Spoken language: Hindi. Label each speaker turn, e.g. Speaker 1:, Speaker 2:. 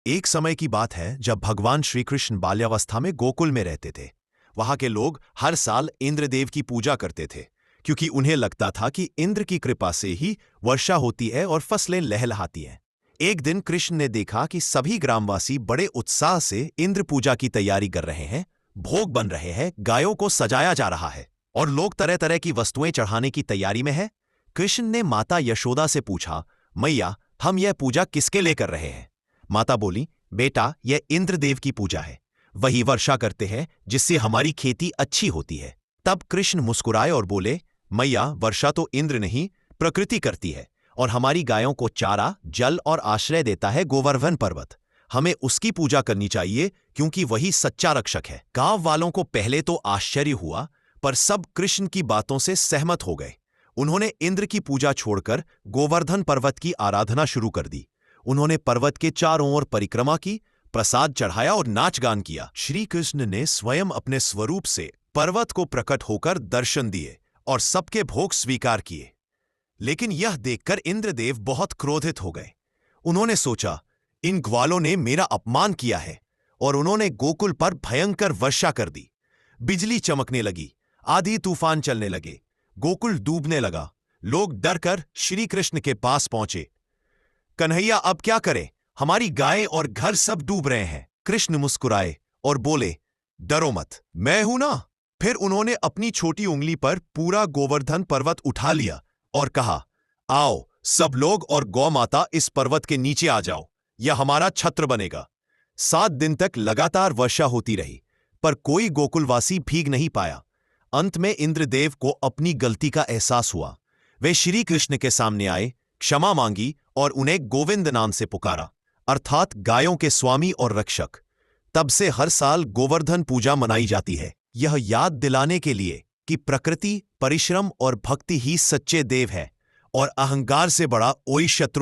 Speaker 1: एक समय की बात है जब भगवान श्री कृष्ण बाल्यावस्था में गोकुल में रहते थे। वहां के लोग हर साल इंद्रदेव की पूजा करते थे, क्योंकि उन्हें लगता था कि इंद्र की कृपा से ही वर्षा होती है और फसलें लहलहाती हैं। एक दिन कृष्ण ने देखा कि सभी ग्रामवासी बड़े उत्साह से इंद्र पूजा की तैयारी कर रहे हैं। भोग बन रहे हैं, गायों को सजाया जा रहा है और लोग तरह तरह की वस्तुएं चढ़ाने की तैयारी में हैं। कृष्ण ने माता यशोदा से पूछा, मैया, हम यह पूजा किसके लिए कर रहे हैं? माता बोली, बेटा, यह इंद्रदेव की पूजा है। वही वर्षा करते हैं जिससे हमारी खेती अच्छी होती है। तब कृष्ण मुस्कुराए और बोले, मैया, वर्षा तो इंद्र नहीं, प्रकृति करती है और हमारी गायों को चारा, जल और आश्रय देता है गोवर्धन पर्वत। हमें उसकी पूजा करनी चाहिए क्योंकि वही सच्चा रक्षक है। गांव वालों को पहले तो आश्चर्य हुआ, पर सब कृष्ण की बातों से सहमत हो गए। उन्होंने इंद्र की पूजा छोड़कर गोवर्धन पर्वत की आराधना शुरू कर दी। उन्होंने पर्वत के चारों ओर परिक्रमा की, प्रसाद चढ़ाया और नाच गान किया। श्री कृष्ण ने स्वयं अपने स्वरूप से पर्वत को प्रकट होकर दर्शन दिए और सबके भोग स्वीकार किए। लेकिन यह देखकर इंद्रदेव बहुत क्रोधित हो गए। उन्होंने सोचा, इन ग्वालों ने मेरा अपमान किया है, और उन्होंने गोकुल पर भयंकर वर्षा कर दी। बिजली चमकने लगी, आंधी तूफान चलने लगे, गोकुल डूबने लगा। लोग डरकर श्री कृष्ण के पास पहुंचे। कन्हैया, अब क्या करें? हमारी गाय और घर सब डूब रहे हैं। कृष्ण मुस्कुराए और बोले, डरो मत, मैं हूं ना। फिर उन्होंने अपनी छोटी उंगली पर पूरा गोवर्धन पर्वत उठा लिया और कहा, आओ सब लोग और गौ माता इस पर्वत के नीचे आ जाओ, यह हमारा छत्र बनेगा। 7 दिन तक लगातार वर्षा होती रही, पर कोई गोकुलवासी भीग नहीं पाया। अंत में इंद्रदेव को अपनी गलती का एहसास हुआ। वे श्री कृष्ण के सामने आए, क्षमा मांगी और उन्हें गोविंद नाम से पुकारा, अर्थात गायों के स्वामी और रक्षक। तब से हर साल गोवर्धन पूजा मनाई जाती है, यह याद दिलाने के लिए कि प्रकृति, परिश्रम और भक्ति ही सच्चे देव है और अहंकार से बड़ा कोई शत्रु